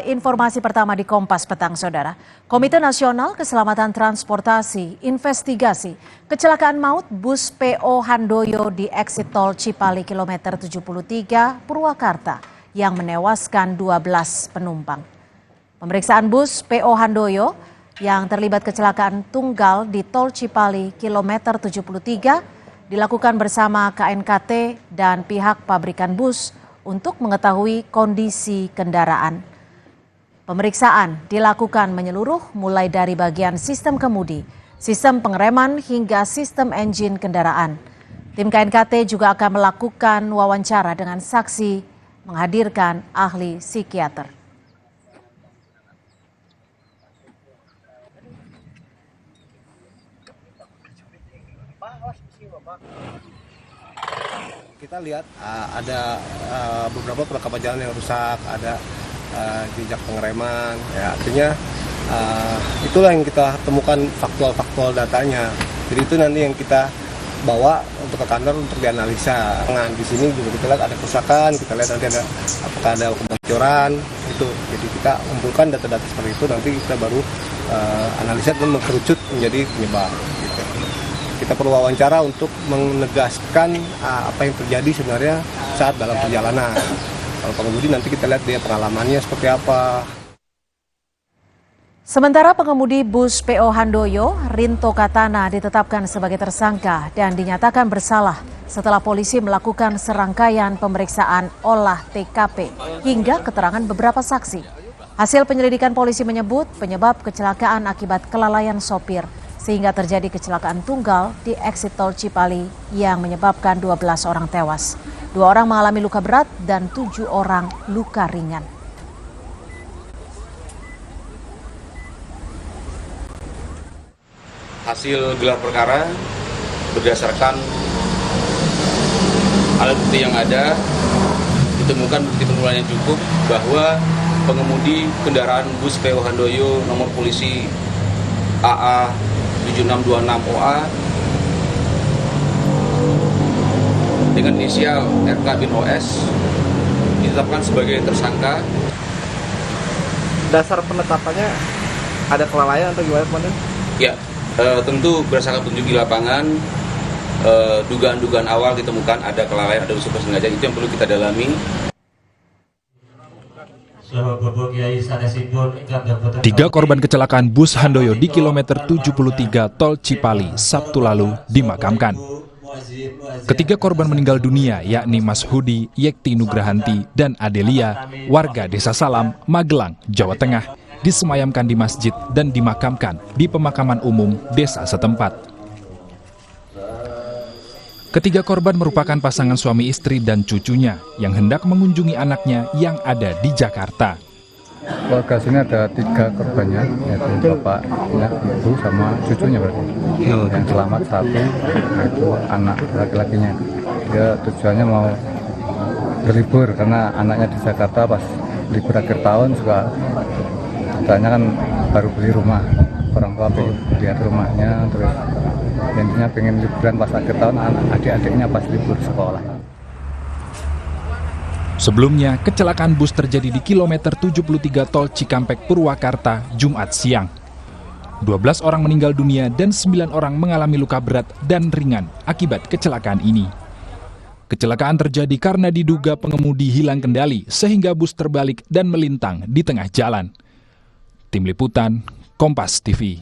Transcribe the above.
informasi pertama di Kompas Petang, Saudara. Komite Nasional Keselamatan Transportasi investigasi kecelakaan maut bus PO Handoyo di exit tol Cipali kilometer 73 Purwakarta yang menewaskan 12 penumpang. Pemeriksaan bus PO Handoyo yang terlibat kecelakaan tunggal di tol Cipali kilometer 73 dilakukan bersama KNKT dan pihak pabrikan bus untuk mengetahui kondisi kendaraan. Pemeriksaan dilakukan menyeluruh mulai dari bagian sistem kemudi, sistem pengereman hingga sistem engine kendaraan. Tim KNKT juga akan melakukan wawancara dengan saksi, menghadirkan ahli psikiater. Kita lihat ada beberapa perlengkapan jalan yang rusak, ada jejak pengereman, ya artinya itulah yang kita temukan faktual datanya. Jadi itu nanti yang kita bawa untuk ke kantor untuk dianalisa. Nah, di sini juga kita lihat ada kerusakan, kita lihat nanti ada apakah ada kebocoran itu. Jadi kita kumpulkan data-data seperti itu, nanti kita baru analisa dan mengkerucut menjadi penyebab. Gitu. Kita perlu wawancara untuk menegaskan apa yang terjadi sebenarnya saat dalam perjalanan. Kalau pengemudi nanti kita lihat dia pengalamannya seperti apa. Sementara pengemudi bus PO Handoyo, Rinto Katana, ditetapkan sebagai tersangka dan dinyatakan bersalah setelah polisi melakukan serangkaian pemeriksaan olah TKP hingga keterangan beberapa saksi. Hasil penyelidikan polisi menyebut penyebab kecelakaan akibat kelalaian sopir, sehingga terjadi kecelakaan tunggal di exit tol Cipali yang menyebabkan 12 orang tewas. 2 orang mengalami luka berat dan 7 orang luka ringan. Hasil gelar perkara berdasarkan alat bukti yang ada, ditemukan bukti permulaan yang cukup bahwa pengemudi kendaraan bus PO Handoyo nomor polisi AA 7626 OA dengan inisial RK bin OS ditetapkan sebagai tersangka. Dasar penetapannya ada kelalaian atau gimana, Komandan? Ya, tentu berdasarkan petunjuk di lapangan, dugaan-dugaan awal ditemukan ada kelalaian, ada unsur sengaja, itu yang perlu kita dalami. 3 korban kecelakaan bus Handoyo di kilometer 73 tol Cipali Sabtu lalu dimakamkan. Ketiga korban meninggal dunia yakni Mas Hudi, Yekti Nugrahanti, dan Adelia, warga Desa Salam, Magelang, Jawa Tengah, disemayamkan di masjid dan dimakamkan di pemakaman umum desa setempat. Ketiga korban merupakan pasangan suami istri dan cucunya yang hendak mengunjungi anaknya yang ada di Jakarta. Keluarga sini ada 3 korbannya, yaitu bapak, ibu, sama cucunya berarti. Yang selamat 1, yaitu anak laki-lakinya. Dia tujuannya mau berlibur karena anaknya di Jakarta pas libur akhir tahun suka katanya kan baru beli rumah. Orang tua pengen lihat rumahnya, terus intinya pengen liburan pas akhir tahun, adik-adiknya pas libur sekolah. Sebelumnya, kecelakaan bus terjadi di kilometer 73 tol Cikampek Purwakarta, Jumat siang. 12 orang meninggal dunia dan 9 orang mengalami luka berat dan ringan akibat kecelakaan ini. Kecelakaan terjadi karena diduga pengemudi hilang kendali sehingga bus terbalik dan melintang di tengah jalan. Tim Liputan, Kompas TV.